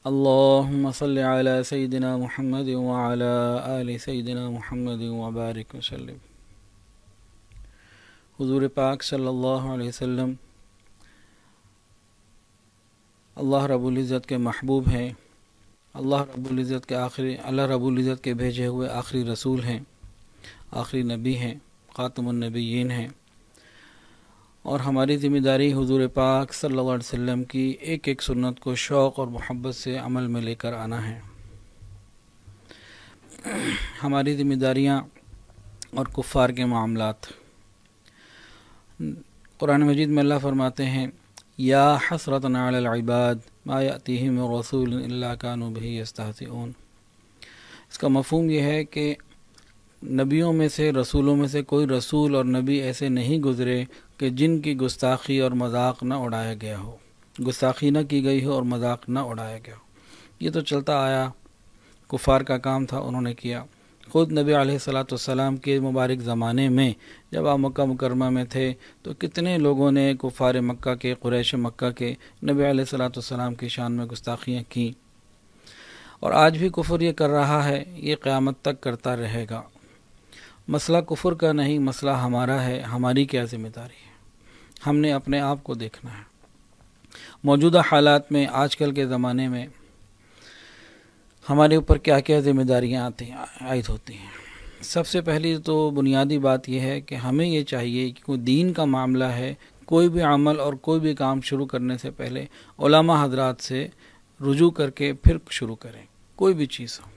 اللهم صل على سيدنا محمد وعلى آل سيدنا محمد وبارك وسلم۔ حضور پاک صلی اللہ علیہ وسلم اللہ رب العزت کے محبوب ہیں، اللہ رب العزت کے بھیجے ہوئے آخری رسول ہیں، آخری نبی ہیں، خاتم النبیین ہیں، اور ہماری ذمہ داری حضور پاک صلی اللہ علیہ وسلم کی ایک ایک سنت کو شوق اور محبت سے عمل میں لے کر آنا ہے۔ ہماری ذمہ داریاں اور کفار کے معاملات۔ قرآن مجید میں اللہ فرماتے ہیں یا حسرتنا علی العباد ما یأتیہم من رسول الا کانوا بہ یستہزئون۔ اس کا مفہوم یہ ہے کہ نبیوں میں سے، رسولوں میں سے کوئی رسول اور نبی ایسے نہیں گزرے کہ جن کی گستاخی اور مذاق نہ اڑایا گیا ہو، گستاخی نہ کی گئی ہو اور مذاق نہ اڑایا گیا ہو۔ یہ تو چلتا آیا، کفار کا کام تھا، انہوں نے کیا۔ خود نبی علیہ السلام کے مبارک زمانے میں جب آپ مکہ مکرمہ میں تھے تو کتنے لوگوں نے کفار مکہ کے، قریش مکہ کے، نبی علیہ السلام کی شان میں گستاخیاں کیں، اور آج بھی کفر یہ کر رہا ہے، یہ قیامت تک کرتا رہے گا۔ مسئلہ کفر کا نہیں، مسئلہ ہمارا ہے، ہماری کیا ذمہ داری ہے، ہم نے اپنے آپ کو دیکھنا ہے۔ موجودہ حالات میں، آج کل کے زمانے میں ہمارے اوپر کیا کیا ذمہ داریاں عائد ہوتی ہیں۔ سب سے پہلی تو بنیادی بات یہ ہے کہ ہمیں یہ چاہیے کہ کوئی دین کا معاملہ ہے، کوئی بھی عمل اور کوئی بھی کام شروع کرنے سے پہلے علماء حضرات سے رجوع کر کے پھر شروع کریں۔ کوئی بھی چیز ہو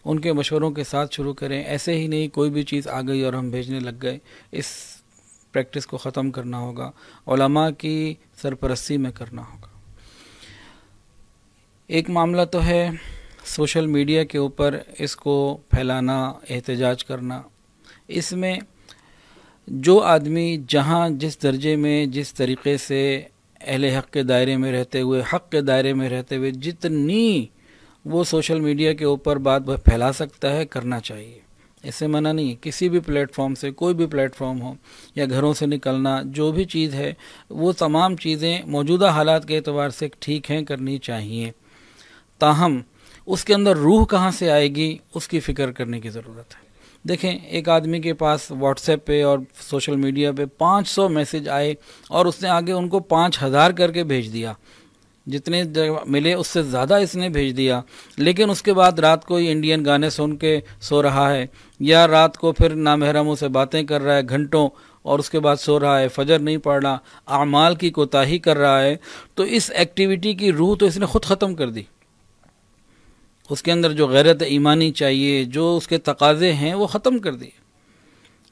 ان کے مشوروں کے ساتھ شروع کریں، ایسے ہی نہیں کوئی بھی چیز آ گئی اور ہم بھیجنے لگ گئے۔ اس پریکٹس کو ختم کرنا ہوگا، علماء کی سرپرستی میں کرنا ہوگا۔ ایک معاملہ تو ہے سوشل میڈیا کے اوپر اس کو پھیلانا، احتجاج کرنا۔ اس میں جو آدمی جہاں جس درجے میں، جس طریقے سے اہل حق کے دائرے میں رہتے ہوئے، حق کے دائرے میں رہتے ہوئے جتنی وہ سوشل میڈیا کے اوپر بات پھیلا سکتا ہے، کرنا چاہیے۔ اس سے منع نہیں ہے، کسی بھی پلیٹ فارم سے، کوئی بھی پلیٹ فارم ہو، یا گھروں سے نکلنا، جو بھی چیز ہے وہ تمام چیزیں موجودہ حالات کے اعتبار سے ٹھیک ہیں، کرنی چاہیے۔ تاہم اس کے اندر روح کہاں سے آئے گی، اس کی فکر کرنے کی ضرورت ہے۔ دیکھیں، ایک آدمی کے پاس واٹس ایپ پہ اور سوشل میڈیا پہ 500 میسج آئے اور اس نے آگے ان کو 5000 کر کے بھیج دیا، جتنے ملے اس سے زیادہ اس نے بھیج دیا، لیکن اس کے بعد رات کو یہ انڈین گانے سن کے سو رہا ہے، یا رات کو پھر نامحرموں سے باتیں کر رہا ہے گھنٹوں، اور اس کے بعد سو رہا ہے، فجر نہیں پڑھ رہا، اعمال کی کوتاہی کر رہا ہے، تو اس ایکٹیویٹی کی روح تو اس نے خود ختم کر دی۔ اس کے اندر جو غیرت ایمانی چاہیے، جو اس کے تقاضے ہیں، وہ ختم کر دیے،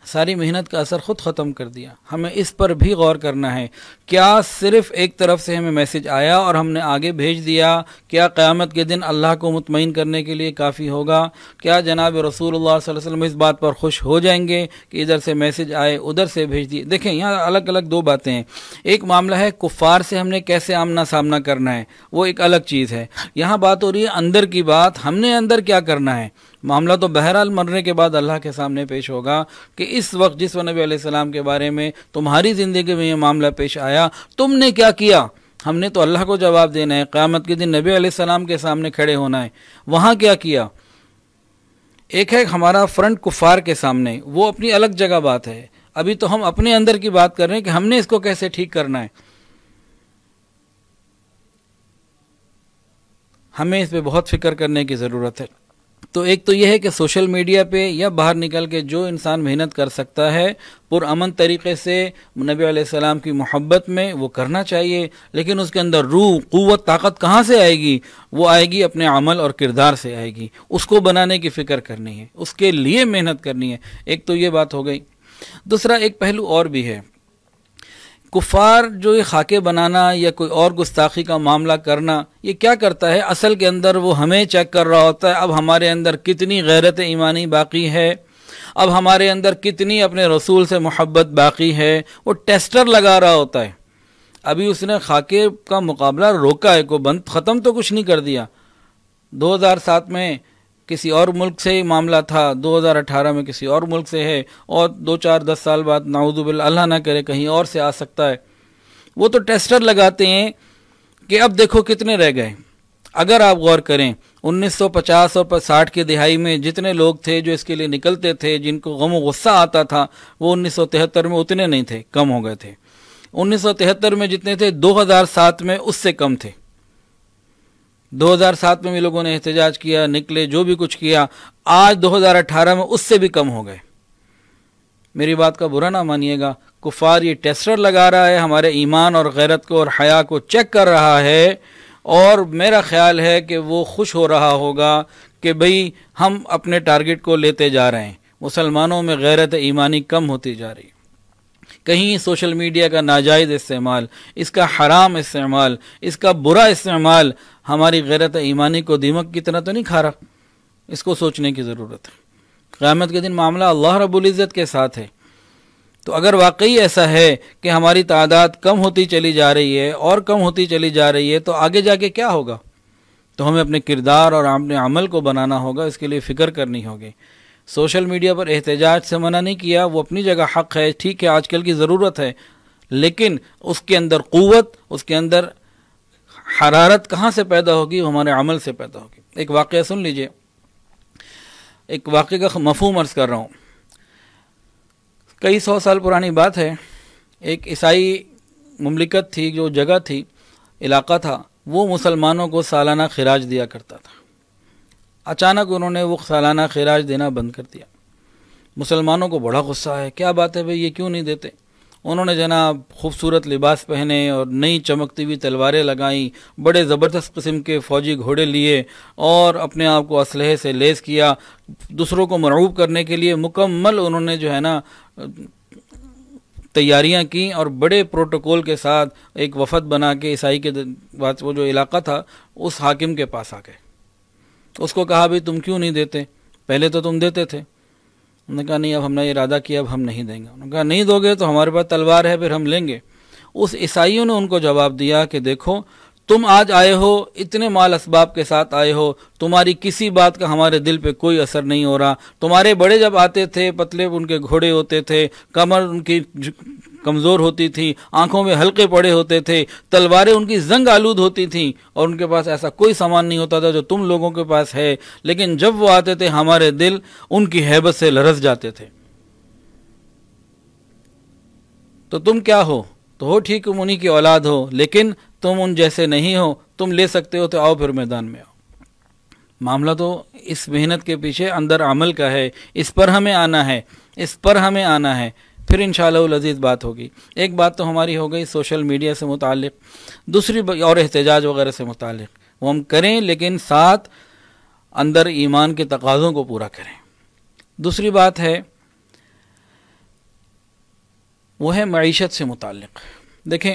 ساری محنت کا اثر خود ختم کر دیا۔ ہمیں اس پر بھی غور کرنا ہے، کیا صرف ایک طرف سے ہمیں میسج آیا اور ہم نے آگے بھیج دیا، کیا قیامت کے دن اللہ کو مطمئن کرنے کے لیے کافی ہوگا؟ کیا جناب رسول اللہ صلی اللہ علیہ وسلم اس بات پر خوش ہو جائیں گے کہ ادھر سے میسج آئے، ادھر سے بھیج دیے؟ دیکھیں، یہاں الگ الگ دو باتیں ہیں۔ ایک معاملہ ہے کفار سے ہم نے کیسے آمنا سامنا کرنا ہے، وہ ایک الگ چیز ہے۔ یہاں بات ہو رہی ہے اندر کی بات، ہم نے اندر کیا کرنا ہے۔ معاملہ تو بہرحال مرنے کے بعد اللہ کے سامنے پیش ہوگا کہ اس وقت جس نبی علیہ السلام کے بارے میں تمہاری زندگی میں یہ معاملہ پیش آیا، تم نے کیا کیا؟ ہم نے تو اللہ کو جواب دینا ہے، قیامت کے دن نبی علیہ السلام کے سامنے کھڑے ہونا ہے، وہاں کیا کیا؟ ایک ہے ہمارا فرنٹ کفار کے سامنے، وہ اپنی الگ جگہ بات ہے۔ ابھی تو ہم اپنے اندر کی بات کر رہے ہیں کہ ہم نے اس کو کیسے ٹھیک کرنا ہے۔ ہمیں اس پہ بہت فکر کرنے کی ضرورت ہے۔ تو ایک تو یہ ہے کہ سوشل میڈیا پہ یا باہر نکل کے جو انسان محنت کر سکتا ہے پرامن طریقے سے نبی علیہ السلام کی محبت میں، وہ کرنا چاہیے، لیکن اس کے اندر روح، قوت، طاقت کہاں سے آئے گی؟ وہ آئے گی اپنے عمل اور کردار سے آئے گی۔ اس کو بنانے کی فکر کرنی ہے، اس کے لیے محنت کرنی ہے۔ ایک تو یہ بات ہو گئی۔ دوسرا ایک پہلو اور بھی ہے، کفار جو یہ خاکے بنانا یا کوئی اور گستاخی کا معاملہ کرنا، یہ کیا کرتا ہے؟ اصل کے اندر وہ ہمیں چیک کر رہا ہوتا ہے، اب ہمارے اندر کتنی غیرت ایمانی باقی ہے، اب ہمارے اندر کتنی اپنے رسول سے محبت باقی ہے، وہ ٹیسٹر لگا رہا ہوتا ہے۔ ابھی اس نے خاکے کا مقابلہ روکا ہے، کو بند ختم تو کچھ نہیں کر دیا۔ 2007 میں کسی اور ملک سے معاملہ تھا، 2018 میں کسی اور ملک سے ہے، اور 2-4-10 سال بعد نعوذ باللہ اللہ نہ کرے کہیں اور سے آ سکتا ہے۔ وہ تو ٹیسٹر لگاتے ہیں کہ اب دیکھو کتنے رہ گئے، اگر آپ غور کریں 1950 اور 60 کی دہائی میں جتنے لوگ تھے جو اس کے لیے نکلتے تھے، جن کو غم و غصہ آتا تھا، وہ 1973 میں اتنے نہیں تھے، کم ہو گئے تھے۔ 1973 میں جتنے تھے 2007 میں اس سے کم تھے۔ 2007 میں بھی لوگوں نے احتجاج کیا، نکلے، جو بھی کچھ کیا۔ آج 2018 میں اس سے بھی کم ہو گئے۔ میری بات کا برا نہ مانیے گا، کفار یہ ٹیسٹر لگا رہا ہے، ہمارے ایمان اور غیرت کو اور حیا کو چیک کر رہا ہے، اور میرا خیال ہے کہ وہ خوش ہو رہا ہوگا کہ بھئی ہم اپنے ٹارگٹ کو لیتے جا رہے ہیں۔ مسلمانوں میں غیرت ایمانی کم ہوتی جا رہی ہے۔ کہیں سوشل میڈیا کا ناجائز استعمال، اس کا حرام استعمال، اس کا برا استعمال ہماری غیرت ایمانی کو دیمک کی طرح تو نہیں کھا رہا؟ اس کو سوچنے کی ضرورت ہے۔ قیامت کے دن معاملہ اللہ رب العزت کے ساتھ ہے۔ تو اگر واقعی ایسا ہے کہ ہماری تعداد کم ہوتی چلی جا رہی ہے اور کم ہوتی چلی جا رہی ہے، تو آگے جا کے کیا ہوگا؟ تو ہمیں اپنے کردار اور اپنے عمل کو بنانا ہوگا، اس کے لیے فکر کرنی ہوگی۔ سوشل میڈیا پر احتجاج سے منع نہیں کیا، وہ اپنی جگہ حق ہے، ٹھیک ہے، آج کل کی ضرورت ہے، لیکن اس کے اندر قوت، اس کے اندر حرارت کہاں سے پیدا ہوگی؟ وہ ہمارے عمل سے پیدا ہوگی۔ ایک واقعہ سن لیجئے، ایک واقعے کا مفہوم عرض کر رہا ہوں۔ کئی 100 سال پرانی بات ہے، ایک عیسائی مملکت تھی، جو جگہ تھی، علاقہ تھا، وہ مسلمانوں کو سالانہ خراج دیا کرتا تھا۔ اچانک انہوں نے وہ سالانہ خراج دینا بند کر دیا۔ مسلمانوں کو بڑا غصہ ہے، کیا بات ہے بھئی، یہ کیوں نہیں دیتے؟ انہوں نے جناب خوبصورت لباس پہنے اور نئی چمکتی ہوئی تلواریں لگائیں، بڑے زبردست قسم کے فوجی گھوڑے لیے اور اپنے آپ کو اسلحے سے لیس کیا، دوسروں کو مرعوب کرنے کے لیے مکمل انہوں نے جو ہے نا تیاریاں کی، اور بڑے پروٹوکول کے ساتھ ایک وفد بنا کے عیسائی کے وہ جو علاقہ تھا اس حاکم کے پاس آ گئے۔ اس کو کہا بھی تم کیوں نہیں دیتے؟ پہلے تو تم دیتے تھے۔ انہوں نے کہا نہیں، اب ہم نے ارادہ کیا، اب ہم نہیں دیں گے۔ انہوں نے کہا نہیں دو گے تو ہمارے پاس تلوار ہے، پھر ہم لیں گے۔ اس عیسائیوں نے ان کو جواب دیا کہ دیکھو، تم آج آئے ہو، اتنے مال اسباب کے ساتھ آئے ہو، تمہاری کسی بات کا ہمارے دل پہ کوئی اثر نہیں ہو رہا۔ تمہارے بڑے جب آتے تھے، پتلے ان کے گھوڑے ہوتے تھے، کمر ان کی کمزور ہوتی تھی، آنکھوں میں حلقے پڑے ہوتے تھے، تلواریں ان کی زنگ آلود ہوتی تھیں، اور ان کے پاس ایسا کوئی سامان نہیں ہوتا تھا جو تم لوگوں کے پاس ہے، لیکن جب وہ آتے تھے ہمارے دل ان کی ہیبت سے لرز جاتے تھے۔ تو تم کیا ہو؟ تو ہو ٹھیک، تم انہی کی اولاد ہو، لیکن تم ان جیسے نہیں ہو، تم لے سکتے ہو تو آؤ پھر میدان میں آؤ۔ معاملہ تو اس محنت کے پیچھے اندر عمل کا ہے، اس پر ہمیں آنا ہے، اس پر ہمیں آنا ہے، پھر انشاءاللہ العزیز بات ہوگی۔ ایک بات تو ہماری ہو گئی سوشل میڈیا سے متعلق، دوسری اور احتجاج وغیرہ سے متعلق، وہ ہم کریں لیکن ساتھ اندر ایمان کے تقاضوں کو پورا کریں۔ دوسری بات ہے وہ ہے معیشت سے متعلق۔ دیکھیں،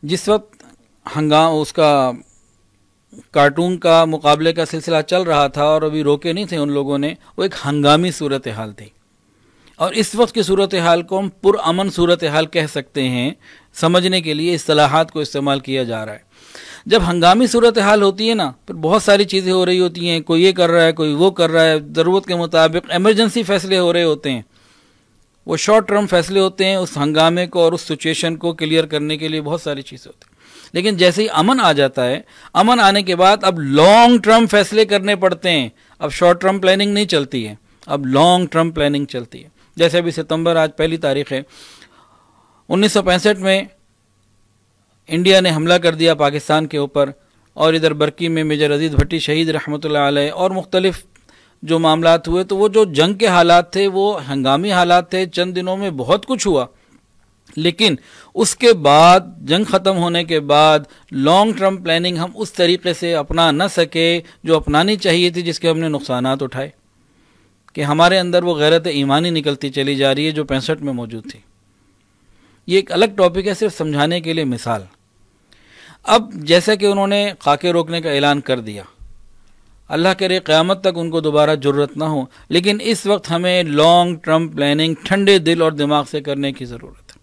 جس وقت اس کا کارٹون کا مقابلے کا سلسلہ چل رہا تھا اور ابھی روکے نہیں تھے ان لوگوں نے، وہ ایک ہنگامی صورتحال تھی، اور اس وقت کی صورتحال کو ہم پرامن صورتحال کہہ سکتے ہیں۔ سمجھنے کے لیے اصطلاحات کو استعمال کیا جا رہا ہے۔ جب ہنگامی صورتحال ہوتی ہے نا، پھر بہت ساری چیزیں ہو رہی ہوتی ہیں، کوئی یہ کر رہا ہے، کوئی وہ کر رہا ہے، ضرورت کے مطابق ایمرجنسی فیصلے ہو رہے ہوتے ہیں، وہ شارٹ ٹرم فیصلے ہوتے ہیں، اس ہنگامے کو اور اس سچویشن کو کلیئر کرنے کے لیے بہت ساری چیزیں ہوتی ہیں۔ لیکن جیسے ہی امن آ جاتا ہے، امن آنے کے بعد اب لانگ ٹرم فیصلے کرنے پڑتے ہیں، اب شارٹ ٹرم پلاننگ نہیں چلتی ہے، اب لانگ ٹرم پلاننگ چلتی ہے۔ جیسے ابھی ستمبر، آج پہلی تاریخ ہے، 1965 میں انڈیا نے حملہ کر دیا پاکستان کے اوپر، اور ادھر برکی میں میجر عزیز بھٹی شہید رحمۃ اللہ علیہ، اور مختلف جو معاملات ہوئے، تو وہ جو جنگ کے حالات تھے وہ ہنگامی حالات تھے، چند دنوں میں بہت کچھ ہوا، لیکن اس کے بعد جنگ ختم ہونے کے بعد لانگ ٹرم پلاننگ ہم اس طریقے سے اپنا نہ سکے جو اپنانی چاہیے تھی، جس کے ہم نے نقصانات اٹھائے، کہ ہمارے اندر وہ غیرت ایمانی نکلتی چلی جا رہی ہے جو 65 میں موجود تھی۔ یہ ایک الگ ٹاپک ہے، صرف سمجھانے کے لیے مثال۔ اب جیسا کہ انہوں نے خاکے روکنے کا اعلان کر دیا، اللہ کرے قیامت تک ان کو دوبارہ ضرورت نہ ہو، لیکن اس وقت ہمیں لانگ ٹرم پلاننگ ٹھنڈے دل اور دماغ سے کرنے کی ضرورت ہے۔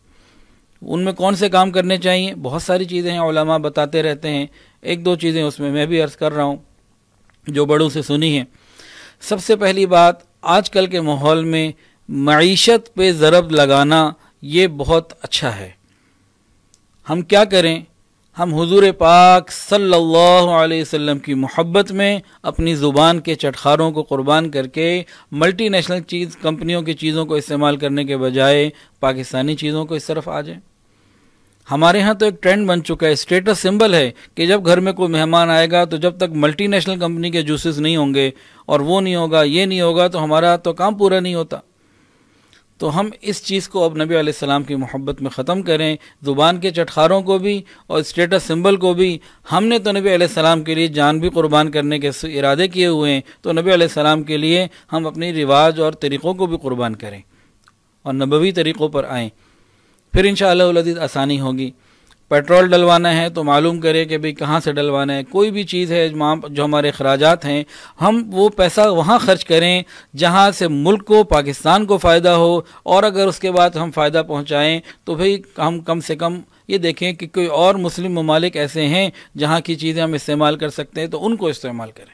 ان میں کون سے کام کرنے چاہیے؟ بہت ساری چیزیں ہیں، علماء بتاتے رہتے ہیں، ایک دو چیزیں اس میں بھی عرض کر رہا ہوں جو بڑوں سے سنی ہیں۔ سب سے پہلی بات، آج کل کے ماحول میں معیشت پہ ضرب لگانا یہ بہت اچھا ہے۔ ہم کیا کریں؟ ہم حضور پاک صلی اللہ علیہ وسلم کی محبت میں اپنی زبان کے چٹخاروں کو قربان کر کے ملٹی نیشنل کمپنیوں کی چیزوں کو استعمال کرنے کے بجائے پاکستانی چیزوں کو اس طرف آ جائیں۔ ہمارے ہاں تو ایک ٹرینڈ بن چکا ہے، اسٹیٹس سمبل ہے کہ جب گھر میں کوئی مہمان آئے گا تو جب تک ملٹی نیشنل کمپنی کے جوسز نہیں ہوں گے اور وہ نہیں ہوگا، یہ نہیں ہوگا، تو ہمارا تو کام پورا نہیں ہوتا۔ تو ہم اس چیز کو اب نبی علیہ السلام کی محبت میں ختم کریں، زبان کے چٹخاروں کو بھی اور اسٹیٹس سمبل کو بھی۔ ہم نے تو نبی علیہ السلام کے لیے جان بھی قربان کرنے کے ارادے کیے ہوئے ہیں، تو نبی علیہ السلام کے لیے ہم اپنی رواج اور طریقوں کو بھی قربان کریں اور نبوی طریقوں پر آئیں، پھر انشاءاللہ العزیز آسانی ہوگی۔ پیٹرول ڈلوانا ہے تو معلوم کرے کہ بھئی کہاں سے ڈلوانا ہے، کوئی بھی چیز ہے جو ہمارے اخراجات ہیں، ہم وہ پیسہ وہاں خرچ کریں جہاں سے ملک کو، پاکستان کو فائدہ ہو، اور اگر اس کے بعد ہم فائدہ پہنچائیں تو بھئی ہم کم سے کم یہ دیکھیں کہ کوئی اور مسلم ممالک ایسے ہیں جہاں کی چیزیں ہم استعمال کر سکتے ہیں تو ان کو استعمال کریں۔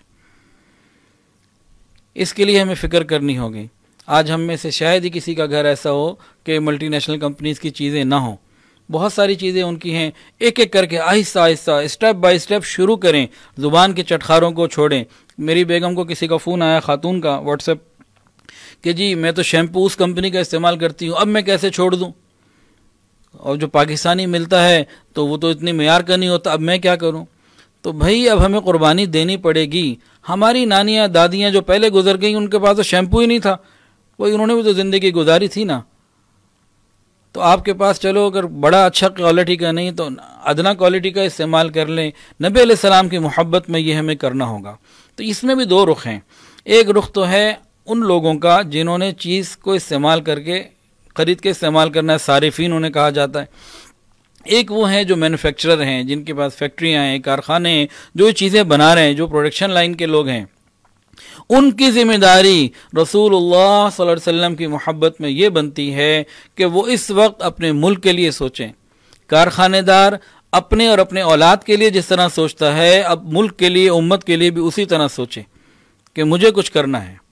اس کے لیے ہمیں فکر کرنی ہوگی۔ آج ہم میں سے شاید ہی کسی کا گھر ایسا ہو کہ ملٹی نیشنل کمپنیز کی چیزیں نہ ہوں، بہت ساری چیزیں ان کی ہیں۔ ایک ایک کر کے آہستہ آہستہ اسٹیپ بائی اسٹیپ شروع کریں، زبان کے چٹخاروں کو چھوڑیں۔ میری بیگم کو کسی کا فون آیا، خاتون کا، واٹس ایپ، کہ جی میں تو شیمپو اس کمپنی کا استعمال کرتی ہوں، اب میں کیسے چھوڑ دوں، اور جو پاکستانی ملتا ہے تو وہ تو اتنی معیار کا نہیں ہوتا، اب میں کیا کروں؟ تو بھائی اب ہمیں قربانی دینی پڑے گی۔ ہماری نانیاں دادیاں جو پہلے گزر گئیں ان کے پاس تو شیمپو ہی نہیں تھا، وہی انہوں نے بھی تو زندگی گزاری تھی نا۔ تو آپ کے پاس چلو اگر بڑا اچھا کوالٹی کا نہیں تو ادنا کوالٹی کا استعمال کر لیں۔ نبی علیہ السلام کی محبت میں یہ ہمیں کرنا ہوگا۔ تو اس میں بھی دو رخ ہیں، ایک رخ تو ہے ان لوگوں کا جنہوں نے چیز کو استعمال کر کے خرید کے استعمال کرنا ہے، صارفین انہیں کہا جاتا ہے۔ ایک وہ ہیں جو مینوفیکچرر ہیں، جن کے پاس فیکٹریاں ہیں، کارخانے ہیں، جو چیزیں بنا رہے ہیں، جو پروڈکشن لائن کے لوگ ہیں۔ ان کی ذمہ داری رسول اللہ صلی اللہ علیہ وسلم کی محبت میں یہ بنتی ہے کہ وہ اس وقت اپنے ملک کے لیے سوچیں۔ کارخانے دار اپنے اور اپنے اولاد کے لیے جس طرح سوچتا ہے، اب ملک کے لیے، امت کے لیے بھی اسی طرح سوچیں کہ مجھے کچھ کرنا ہے،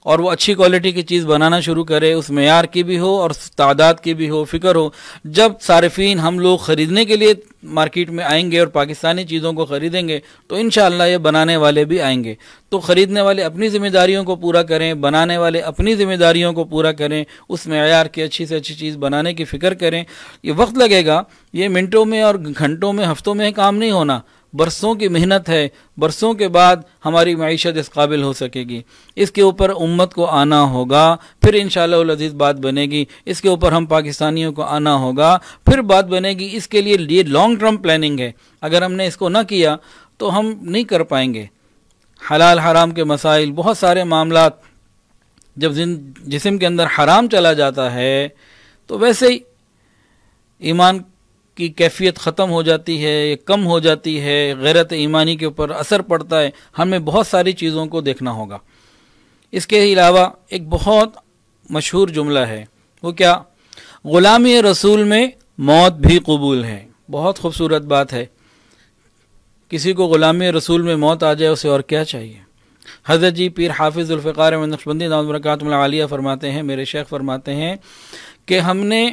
اور وہ اچھی کوالٹی کی چیز بنانا شروع کرے، اس معیار کی بھی ہو اور تعداد کی بھی ہو، فکر ہو۔ جب صارفین ہم لوگ خریدنے کے لیے مارکیٹ میں آئیں گے اور پاکستانی چیزوں کو خریدیں گے تو انشاءاللہ یہ بنانے والے بھی آئیں گے۔ تو خریدنے والے اپنی ذمہ داریوں کو پورا کریں، بنانے والے اپنی ذمہ داریوں کو پورا کریں، اس معیار کی اچھی سے اچھی چیز بنانے کی فکر کریں۔ یہ وقت لگے گا، یہ منٹوں میں اور گھنٹوں میں، ہفتوں میں کام نہیں ہونا، برسوں کی محنت ہے۔ برسوں کے بعد ہماری معیشت اس قابل ہو سکے گی۔ اس کے اوپر امت کو آنا ہوگا، پھر انشاءاللہ العزیز بات بنے گی۔ اس کے اوپر ہم پاکستانیوں کو آنا ہوگا، پھر بات بنے گی۔ اس کے لیے یہ لانگ ٹرم پلاننگ ہے، اگر ہم نے اس کو نہ کیا تو ہم نہیں کر پائیں گے۔ حلال حرام کے مسائل، بہت سارے معاملات، جب جسم کے اندر حرام چلا جاتا ہے تو ویسے ہی ایمان کی کیفیت ختم ہو جاتی ہے، کم ہو جاتی ہے، غیرت ایمانی کے اوپر اثر پڑتا ہے۔ ہمیں بہت ساری چیزوں کو دیکھنا ہوگا۔ اس کے علاوہ ایک بہت مشہور جملہ ہے، وہ کیا؟ غلامی رسول میں موت بھی قبول ہے۔ بہت خوبصورت بات ہے۔ کسی کو غلامی رسول میں موت آ جائے، اسے اور کیا چاہیے؟ حضرت جی پیر حافظ ذوالفقار احمد نقشبندی دامت برکاتہ العالیہ فرماتے ہیں، میرے شیخ فرماتے ہیں کہ ہم نے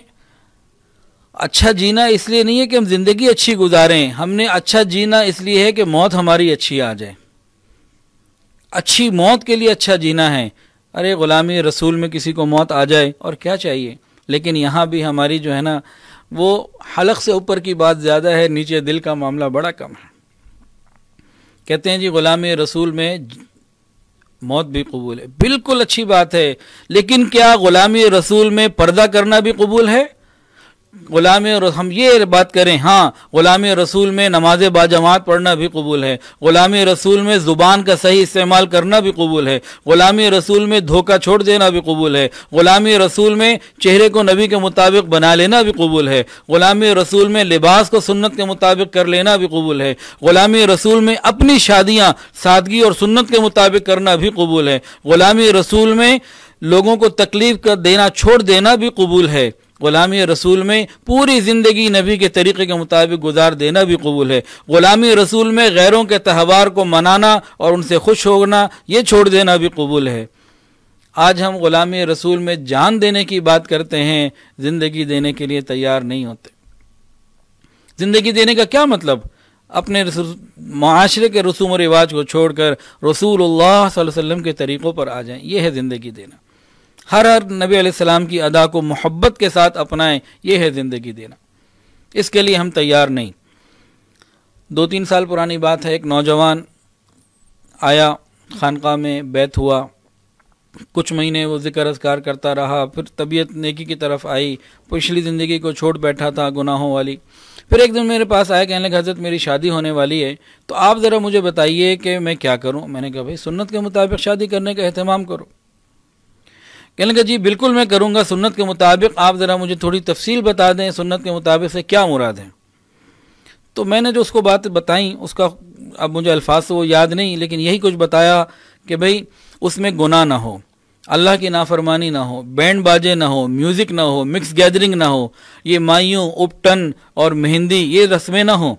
اچھا جینا اس لیے نہیں ہے کہ ہم زندگی اچھی گزاریں، ہم نے اچھا جینا اس لیے ہے کہ موت ہماری اچھی آ جائے۔ اچھی موت کے لیے اچھا جینا ہے۔ ارے غلامی رسول میں کسی کو موت آ جائے اور کیا چاہیے؟ لیکن یہاں بھی ہماری جو ہے نا، وہ حلق سے اوپر کی بات زیادہ ہے، نیچے دل کا معاملہ بڑا کم ہے۔ کہتے ہیں جی غلامی رسول میں موت بھی قبول ہے، بالکل اچھی بات ہے، لیکن کیا غلامی رسول میں پردہ کرنا بھی قبول ہے؟ ہم یہ بات کریں، ہاں غلامی رسول میں نماز باجماعت پڑھنا بھی قبول ہے، غلامی رسول میں زبان کا صحیح استعمال کرنا بھی قبول ہے، غلامی رسول میں دھوکہ چھوڑ دینا بھی قبول ہے، غلامی رسول میں چہرے کو نبی کے مطابق بنا لینا بھی قبول ہے، غلامی رسول میں لباس کو سنت کے مطابق کر لینا بھی قبول ہے، غلامی رسول میں اپنی شادیاں سادگی اور سنت کے مطابق کرنا بھی قبول ہے، غلامی رسول میں لوگوں کو تکلیف کر دینا چھوڑ دینا بھی قبول ہے، غلامی رسول میں پوری زندگی نبی کے طریقے کے مطابق گزار دینا بھی قبول ہے، غلامی رسول میں غیروں کے تہوار کو منانا اور ان سے خوش ہونا یہ چھوڑ دینا بھی قبول ہے۔ آج ہم غلامی رسول میں جان دینے کی بات کرتے ہیں، زندگی دینے کے لیے تیار نہیں ہوتے۔ زندگی دینے کا کیا مطلب؟ اپنے معاشرے کے رسوم و رواج کو چھوڑ کر رسول اللہ صلی اللہ علیہ وسلم کے طریقوں پر آ جائیں، یہ ہے زندگی دینا۔ ہر نبی علیہ السلام کی ادا کو محبت کے ساتھ اپنائیں، یہ ہے زندگی دینا۔ اس کے لیے ہم تیار نہیں۔ 2-3 سال پرانی بات ہے، ایک نوجوان آیا خانقاہ میں، بیت ہوا، کچھ مہینے وہ ذکر اذکار کرتا رہا، پھر طبیعت نیکی کی طرف آئی، پچھلی زندگی کو چھوڑ بیٹھا تھا گناہوں والی۔ پھر ایک دن میرے پاس آیا، کہنے لگا حضرت میری شادی ہونے والی ہے، تو آپ ذرا مجھے بتائیے کہ میں کیا کروں۔ میں نے کہا بھائی سنت کے مطابق شادی کرنے کا اہتمام کرو۔ کہنے لگا جی بالکل میں کروں گا سنت کے مطابق، آپ ذرا مجھے تھوڑی تفصیل بتا دیں سنت کے مطابق سے کیا مراد ہے۔ تو میں نے جو اس کو بات بتائیں، اس کا اب مجھے الفاظ سے وہ یاد نہیں، لیکن یہی کچھ بتایا کہ بھئی اس میں گناہ نہ ہو، اللہ کی نافرمانی نہ ہو، بینڈ باجے نہ ہو، میوزک نہ ہو، مکس گیدرنگ نہ ہو، یہ مائیوں، اپٹن اور مہندی یہ رسمیں نہ ہوں،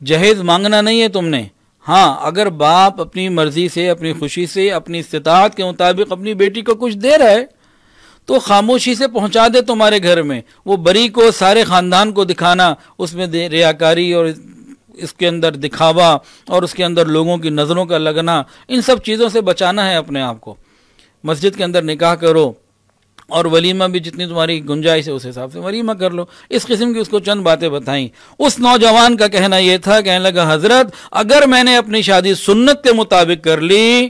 جہیز مانگنا نہیں ہے تم نے۔ ہاں اگر باپ اپنی مرضی سے، اپنی خوشی سے، اپنی استطاعت کے مطابق اپنی بیٹی کو کچھ دے رہا ہے تو خاموشی سے پہنچا دے تمہارے گھر میں۔ وہ بری کو سارے خاندان کو دکھانا، اس میں ریاکاری اور اس کے اندر دکھاوا اور اس کے اندر لوگوں کی نظروں کا لگنا، ان سب چیزوں سے بچانا ہے اپنے آپ کو۔ مسجد کے اندر نکاح کرو اور ولیمہ بھی جتنی تمہاری گنجائش ہے اس حساب سے ولیمہ کر لو۔ اس قسم کی اس کو چند باتیں بتائیں۔ اس نوجوان کا کہنا یہ تھا، کہنے لگا حضرت اگر میں نے اپنی شادی سنت کے مطابق کر لی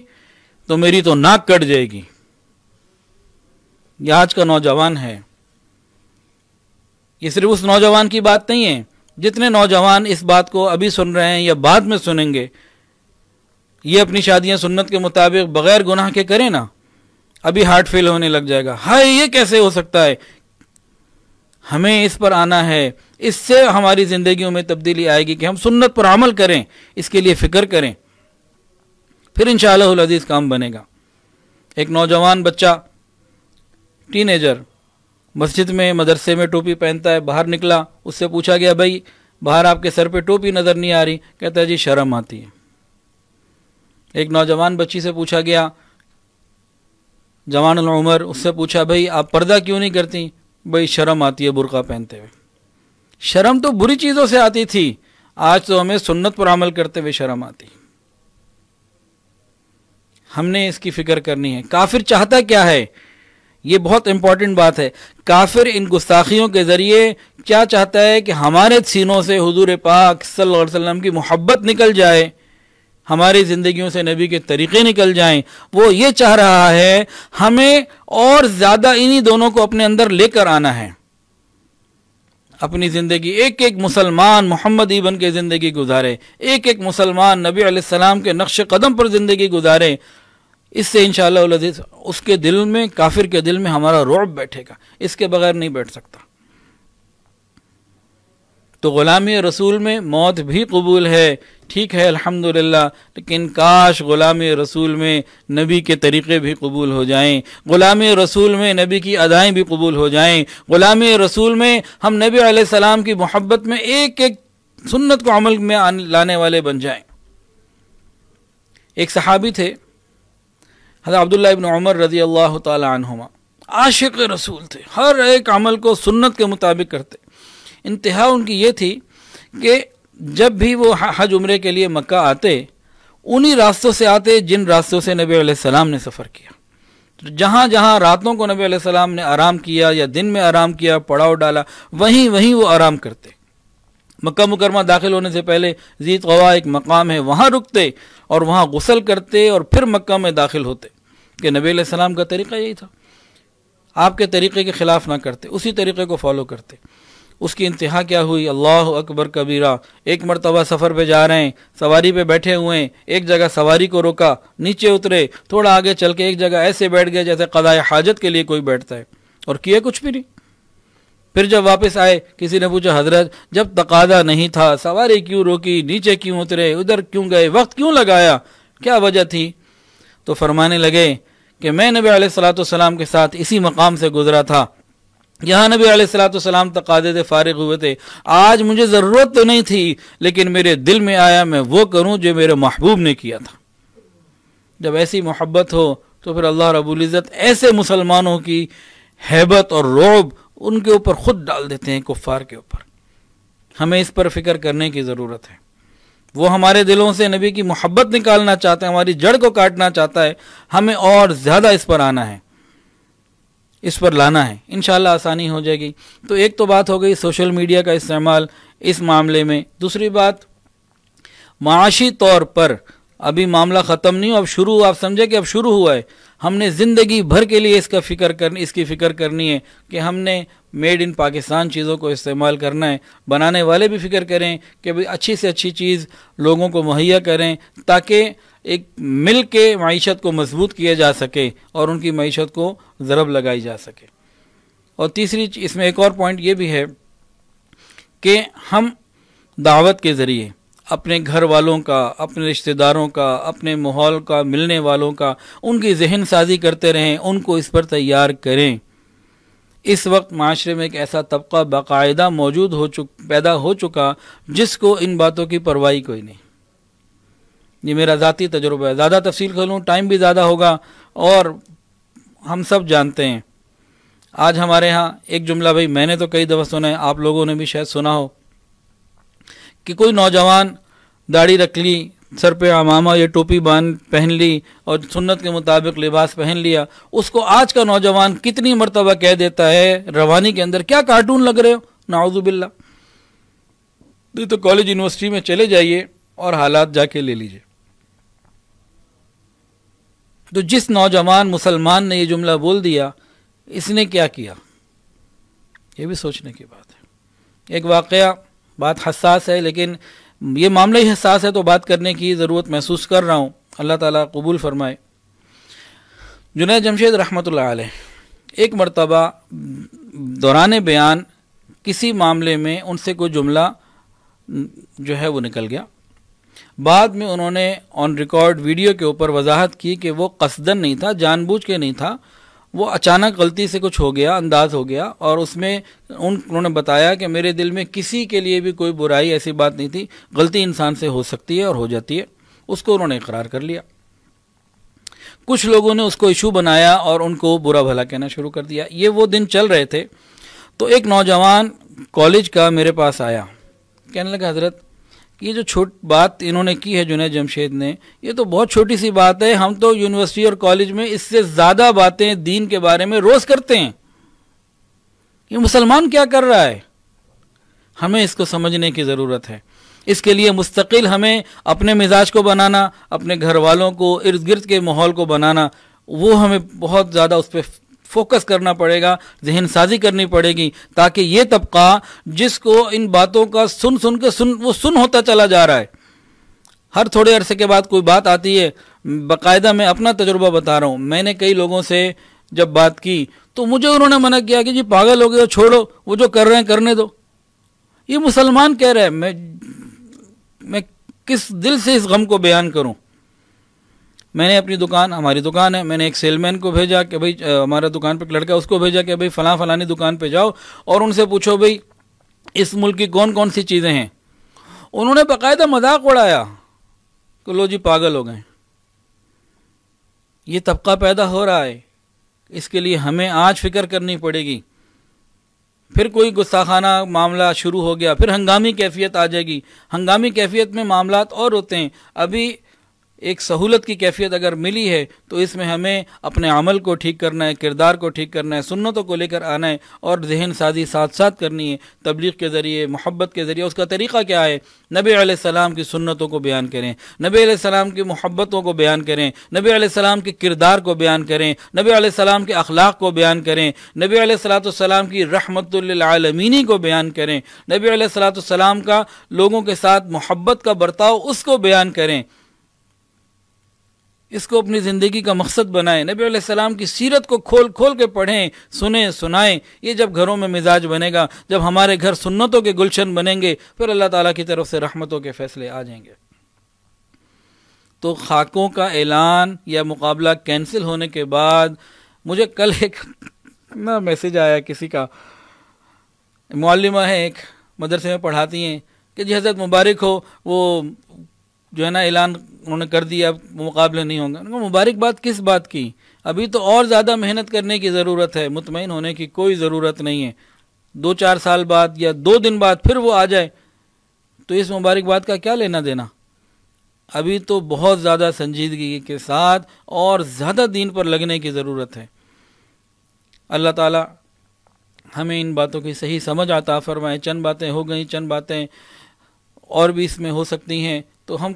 تو میری تو ناک کٹ جائے گی۔ یہ آج کا نوجوان ہے، یہ صرف اس نوجوان کی بات نہیں ہے، جتنے نوجوان اس بات کو ابھی سن رہے ہیں یا بعد میں سنیں گے، یہ اپنی شادیاں سنت کے مطابق بغیر گناہ کے کریں نا، ابھی ہارٹ فیل ہونے لگ جائے گا، ہائے یہ کیسے ہو سکتا ہے۔ ہمیں اس پر آنا ہے، اس سے ہماری زندگیوں میں تبدیلی آئے گی کہ ہم سنت پر عمل کریں، اس کے لیے فکر کریں، پھر انشاءاللہ العزیز کام بنے گا۔ ایک نوجوان بچہ، ٹین ایجر، مسجد میں مدرسے میں ٹوپی پہنتا ہے، باہر نکلا، اس سے پوچھا گیا بھائی باہر آپ کے سر پہ ٹوپی نظر نہیں آ رہی، کہتا ہے جی شرم آتی ہے۔ ایک نوجوان بچی سے پوچھا گیا، جوان العمر، اس سے پوچھا بھائی آپ پردہ کیوں نہیں کرتی، بھائی شرم آتی ہے برقع پہنتے ہوئے۔ شرم تو بری چیزوں سے آتی تھی، آج تو ہمیں سنت پر عمل کرتے ہوئے شرم آتی۔ ہم نے اس کی فکر کرنی ہے۔ کافر چاہتا کیا ہے، یہ بہت امپورٹنٹ بات ہے۔ کافر ان گستاخیوں کے ذریعے کیا چاہتا ہے کہ ہمارے سینوں سے حضور پاک صلی اللہ علیہ وسلم کی محبت نکل جائے، ہماری زندگیوں سے نبی کے طریقے نکل جائیں۔ وہ یہ چاہ رہا ہے ہمیں اور زیادہ انہی دونوں کو اپنے اندر لے کر آنا ہے۔ اپنی زندگی ایک ایک مسلمان محمد بن کے زندگی گزارے، ایک ایک مسلمان نبی علیہ السلام کے نقش قدم پر زندگی گزارے۔ اس سے انشاءاللہ العزیز اس کے دل میں، کافر کے دل میں ہمارا رعب بیٹھے گا، اس کے بغیر نہیں بیٹھ سکتا۔ تو غلامی رسول میں موت بھی قبول ہے، ٹھیک ہے الحمدللہ، لیکن کاش غلامی رسول میں نبی کے طریقے بھی قبول ہو جائیں، غلامی رسول میں نبی کی ادائیں بھی قبول ہو جائیں، غلامی رسول میں ہم نبی علیہ السلام کی محبت میں ایک ایک سنت کو عمل میں لانے والے بن جائیں۔ ایک صحابی تھے حضرت عبداللہ ابن عمر رضی اللہ تعالی عنہما، عاشق رسول تھے، ہر ایک عمل کو سنت کے مطابق کرتے۔ انتہا ان کی یہ تھی کہ جب بھی وہ حج عمرے کے لیے مکہ آتے، انہی راستوں سے آتے جن راستوں سے نبی علیہ السلام نے سفر کیا۔ جہاں جہاں راتوں کو نبی علیہ السلام نے آرام کیا یا دن میں آرام کیا، پڑاؤ ڈالا، وہیں وہ آرام کرتے۔ مکہ مکرمہ داخل ہونے سے پہلے ذی طوا ایک مقام ہے، وہاں رکتے اور وہاں غسل کرتے اور پھر مکہ میں داخل ہوتے، کہ نبی علیہ السلام کا طریقہ یہی تھا، آپ کے طریقے کے خلاف نہ کرتے، اسی طریقے کو فالو کرتے۔ اس کی انتہا کیا ہوئی، اللہ اکبر کبیرہ، ایک مرتبہ سفر پہ جا رہے ہیں، سواری پہ بیٹھے ہوئے ہیں، ایک جگہ سواری کو روکا، نیچے اترے، تھوڑا آگے چل کے ایک جگہ ایسے بیٹھ گئے جیسے قضاء حاجت کے لیے کوئی بیٹھتا ہے، اور کیا کچھ بھی نہیں۔ پھر جب واپس آئے، کسی نے پوچھا حضرت جب تقاضا نہیں تھا سواری کیوں روکی، نیچے کیوں اترے، ادھر کیوں گئے، وقت کیوں لگایا، کیا وجہ تھی؟ تو فرمانے لگے کہ میں نبی علیہ السلام کے ساتھ اسی مقام سے گزرا تھا، یہاں نبی علیہ السلام تقاضے سے فارغ ہوئے تھے، آج مجھے ضرورت تو نہیں تھی لیکن میرے دل میں آیا میں وہ کروں جو میرے محبوب نے کیا تھا۔ جب ایسی محبت ہو تو پھر اللہ رب العزت ایسے مسلمانوں کی ہیبت اور رعب ان کے اوپر خود ڈال دیتے ہیں، کفار کے اوپر۔ ہمیں اس پر فکر کرنے کی ضرورت ہے۔ وہ ہمارے دلوں سے نبی کی محبت نکالنا چاہتا ہے، ہماری جڑ کو کاٹنا چاہتا ہے، ہمیں اور زیادہ اس پر آنا ہے، اس پر لانا ہے، انشاءاللہ آسانی ہو جائے گی۔ تو ایک تو بات ہو گئی سوشل میڈیا کا استعمال اس معاملے میں۔ دوسری بات، معاشی طور پر ابھی معاملہ ختم نہیں ہو، اب شروع، آپ سمجھے کہ اب شروع ہوا ہے۔ ہم نے زندگی بھر کے لیے اس کی فکر کرنی ہے کہ ہم نے میڈ ان پاکستان چیزوں کو استعمال کرنا ہے۔ بنانے والے بھی فکر کریں کہ بھئی اچھی سے اچھی چیز لوگوں کو مہیا کریں تاکہ ایک مل کے معیشت کو مضبوط کیا جا سکے اور ان کی معیشت کو ضرب لگائی جا سکے۔ اور تیسری اس میں ایک اور پوائنٹ یہ بھی ہے کہ ہم دعوت کے ذریعے اپنے گھر والوں کا، اپنے رشتہ داروں کا، اپنے ماحول کا، ملنے والوں کا، ان کی ذہن سازی کرتے رہیں، ان کو اس پر تیار کریں۔ اس وقت معاشرے میں ایک ایسا طبقہ باقاعدہ پیدا ہو چکا جس کو ان باتوں کی پرواہی کوئی نہیں۔ یہ میرا ذاتی تجربہ ہے، زیادہ تفصیل کھولوں ٹائم بھی زیادہ ہوگا، اور ہم سب جانتے ہیں۔ آج ہمارے ہاں ایک جملہ، بھائی میں نے تو کئی دفعہ سنا ہے، آپ لوگوں نے بھی شاید سنا ہو، کہ کوئی نوجوان داڑھی رکھ لی، سر پہ عمامہ یا ٹوپی پہن لی اور سنت کے مطابق لباس پہن لیا، اس کو آج کا نوجوان کتنی مرتبہ کہہ دیتا ہے روانی کے اندر، کیا کارٹون لگ رہے ہو، نعوذ باللہ۔ تو کالج یونیورسٹی میں چلے جائیے اور حالات جا کے لے لیجئے۔ تو جس نوجوان مسلمان نے یہ جملہ بول دیا، اس نے کیا کیا، یہ بھی سوچنے کی بات ہے۔ ایک واقعہ، بات حساس ہے لیکن یہ معاملہ ہی حساس ہے تو بات کرنے کی ضرورت محسوس کر رہا ہوں، اللہ تعالیٰ قبول فرمائے۔ جنید جمشید رحمۃ اللہ علیہ ایک مرتبہ دوران بیان کسی معاملے میں ان سے کوئی جملہ جو ہے وہ نکل گیا، بعد میں انہوں نے آن ریکارڈ ویڈیو کے اوپر وضاحت کی کہ وہ قصدن نہیں تھا، جان بوجھ کے نہیں تھا، وہ اچانک غلطی سے کچھ ہو گیا، انداز ہو گیا، اور اس میں انہوں نے بتایا کہ میرے دل میں کسی کے لیے بھی کوئی برائی ایسی بات نہیں تھی، غلطی انسان سے ہو سکتی ہے اور ہو جاتی ہے، اس کو انہوں نے اقرار کر لیا۔ کچھ لوگوں نے اس کو ایشو بنایا اور ان کو برا بھلا کہنا شروع کر دیا۔ یہ وہ دن چل رہے تھے، تو ایک نوجوان کالج کا میرے پاس آیا، کہنے لگا حضرت یہ جو بات انہوں نے کی ہے جنید جمشید نے، یہ تو بہت چھوٹی سی بات ہے، ہم تو یونیورسٹی اور کالج میں اس سے زیادہ باتیں دین کے بارے میں روز کرتے ہیں، یہ مسلمان کیا کر رہا ہے؟ ہمیں اس کو سمجھنے کی ضرورت ہے۔ اس کے لیے مستقل ہمیں اپنے مزاج کو بنانا، اپنے گھر والوں کو، ارد گرد کے ماحول کو بنانا، وہ ہمیں بہت زیادہ اس پہ فوکس کرنا پڑے گا، ذہن سازی کرنی پڑے گی، تاکہ یہ طبقہ جس کو ان باتوں کا وہ سن ہوتا چلا جا رہا ہے، ہر تھوڑے عرصے کے بعد کوئی بات آتی ہے، باقاعدہ میں اپنا تجربہ بتا رہا ہوں، میں نے کئی لوگوں سے جب بات کی تو مجھے انہوں نے منع کیا کہ جی پاگل ہو گئے، چھوڑو، وہ جو کر رہے ہیں کرنے دو، یہ مسلمان کہہ رہے ہیں، میں کس دل سے اس غم کو بیان کروں۔ میں نے اپنی دکان، ہماری دکان ہے، میں نے ایک سیل مین کو بھیجا کہ بھئی ہمارا دکان پہ ایک لڑکا، اس کو بھیجا کہ بھئی فلانی دکان پہ جاؤ اور ان سے پوچھو بھئی اس ملک کی کون کون سی چیزیں ہیں۔ انہوں نے باقاعدہ مذاق اڑایا کہ لو جی پاگل ہو گئے۔ یہ طبقہ پیدا ہو رہا ہے، اس کے لیے ہمیں آج فکر کرنی پڑے گی۔ پھر کوئی گستاخانہ معاملہ شروع ہو گیا، پھر ہنگامی کیفیت آ جائے گی۔ ہنگامی کیفیت میں معاملات اور ہوتے ہیں، ابھی ایک سہولت کی کیفیت اگر ملی ہے تو اس میں ہمیں اپنے عمل کو ٹھیک کرنا ہے، کردار کو ٹھیک کرنا ہے، سنتوں کو لے کر آنا ہے، اور ذہن سازی ساتھ ساتھ کرنی ہے، تبلیغ کے ذریعے، محبت کے ذریعے۔ اس کا طریقہ کیا ہے؟ نبی علیہ السلام کی سنتوں کو بیان کریں، نبی علیہ السلام کی محبتوں کو بیان کریں، نبی علیہ السلام کے کردار کو بیان کریں، نبی علیہ السلام کے اخلاق کو بیان کریں، نبی علیہ السلام کی رحمت للعالمینی کو بیان کریں، نبی علیہ السلام کا لوگوں کے ساتھ محبت کا برتاؤ اس کو بیان کریں، اس کو اپنی زندگی کا مقصد بنائیں، نبی علیہ السلام کی سیرت کو کھول کھول کے پڑھیں، سنیں، سنائیں۔ یہ جب گھروں میں مزاج بنے گا، جب ہمارے گھر سنتوں کے گلشن بنیں گے، پھر اللہ تعالیٰ کی طرف سے رحمتوں کے فیصلے آ جائیں گے۔ تو خاکوں کا اعلان یا مقابلہ کینسل ہونے کے بعد مجھے کل ایک میسج آیا کسی کا، معلمہ ہے، ایک مدرسے میں پڑھاتی ہیں، کہ جی حضرت مبارک ہو، وہ جو ہے نا اعلان انہوں نے کر دیا، مقابلے نہیں ہوں گے۔ مبارک بات کس بات کی؟ ابھی تو اور زیادہ محنت کرنے کی ضرورت ہے، مطمئن ہونے کی کوئی ضرورت نہیں ہے۔ 2-4 سال بعد یا 2 دن بعد پھر وہ آ جائے، تو اس مبارکباد کا کیا لینا دینا؟ ابھی تو بہت زیادہ سنجیدگی کے ساتھ اور زیادہ دین پر لگنے کی ضرورت ہے۔ اللہ تعالی ہمیں ان باتوں کی صحیح سمجھ عطا فرمائے۔ چند باتیں ہو گئیں، چند باتیں اور بھی اس میں ہو سکتی ہیں، تو ہم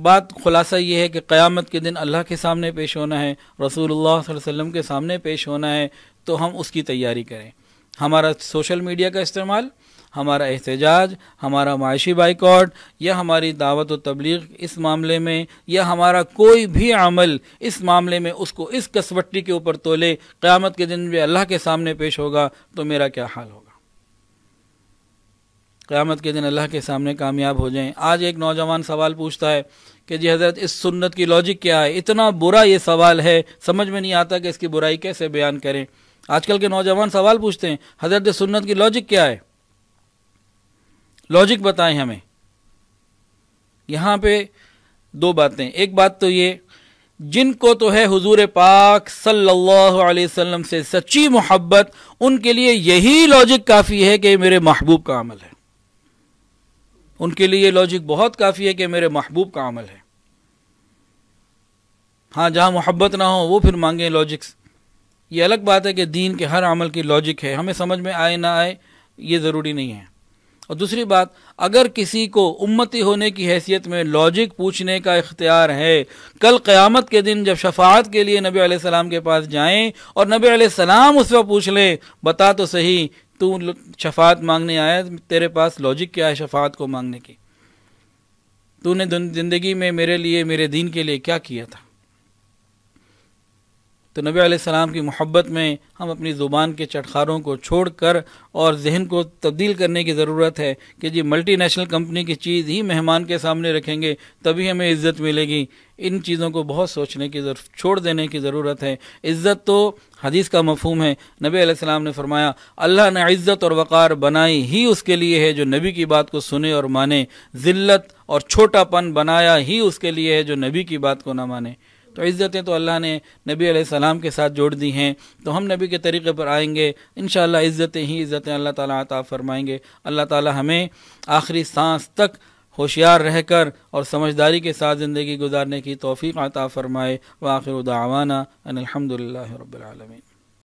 بات خلاصہ یہ ہے کہ قیامت کے دن اللہ کے سامنے پیش ہونا ہے، رسول اللہ صلی اللہ علیہ وسلم کے سامنے پیش ہونا ہے، تو ہم اس کی تیاری کریں۔ ہمارا سوشل میڈیا کا استعمال، ہمارا احتجاج، ہمارا معاشی بائیکاٹ یا ہماری دعوت و تبلیغ اس معاملے میں، یا ہمارا کوئی بھی عمل اس معاملے میں، اس کو اس کسوٹی کے اوپر تولے، قیامت کے دن بھی اللہ کے سامنے پیش ہوگا تو میرا کیا حال ہوگا؟ قیامت کے دن اللہ کے سامنے کامیاب ہو جائیں۔ آج ایک نوجوان سوال پوچھتا ہے کہ جی حضرت اس سنت کی لاجک کیا ہے؟ اتنا برا یہ سوال ہے، سمجھ میں نہیں آتا کہ اس کی برائی کیسے بیان کریں۔ آج کل کے نوجوان سوال پوچھتے ہیں حضرت اس سنت کی لاجک کیا ہے؟ لاجک بتائیں ہمیں۔ یہاں پہ دو باتیں، ایک بات تو یہ، جن کو تو ہے حضور پاک صلی اللہ علیہ وسلم سے سچی محبت، ان کے لیے یہی لاجک کافی ہے کہ یہ میرے محبوب کا عمل ہے۔ ان کے لیے یہ لاجک بہت کافی ہے کہ میرے محبوب کا عمل ہے۔ ہاں جہاں محبت نہ ہو وہ پھر مانگیں لاجکس، یہ الگ بات ہے کہ دین کے ہر عمل کی لاجک ہے، ہمیں سمجھ میں آئے نہ آئے یہ ضروری نہیں ہے۔ اور دوسری بات، اگر کسی کو امتی ہونے کی حیثیت میں لاجک پوچھنے کا اختیار ہے، کل قیامت کے دن جب شفاعت کے لیے نبی علیہ السلام کے پاس جائیں اور نبی علیہ السلام اس وقت پوچھ لیں بتا تو صحیح تو شفاعت مانگنے آیا، تیرے پاس لاجک کیا ہے شفاعت کو مانگنے کی؟ تو نے زندگی میں میرے لیے، میرے دین کے لیے کیا کیا تھا؟ تو نبی علیہ السلام کی محبت میں ہم اپنی زبان کے چٹخاروں کو چھوڑ کر اور ذہن کو تبدیل کرنے کی ضرورت ہے کہ جی ملٹی نیشنل کمپنی کی چیز ہی مہمان کے سامنے رکھیں گے تبھی ہمیں عزت ملے گی۔ ان چیزوں کو بہت سوچنے کی چھوڑ دینے کی ضرورت ہے۔ عزت تو حدیث کا مفہوم ہے، نبی علیہ السلام نے فرمایا اللہ نے عزت اور وقار بنائی ہی اس کے لیے ہے جو نبی کی بات کو سنے اور مانے، ذلت اور چھوٹا پن بنایا ہی اس کے لیے ہے جو نبی کی بات کو نہ مانے۔ تو عزتیں تو اللہ نے نبی علیہ السلام کے ساتھ جوڑ دی ہیں، تو ہم نبی کے طریقے پر آئیں گے انشاءاللہ عزتیں ہی عزتیں اللہ تعالیٰ عطا فرمائیں گے۔ اللہ تعالیٰ ہمیں آخری سانس تک ہوشیار رہ کر اور سمجھداری کے ساتھ زندگی گزارنے کی توفیق عطا فرمائے۔ وآخر دعوانا ان الحمدللہ رب العالمین۔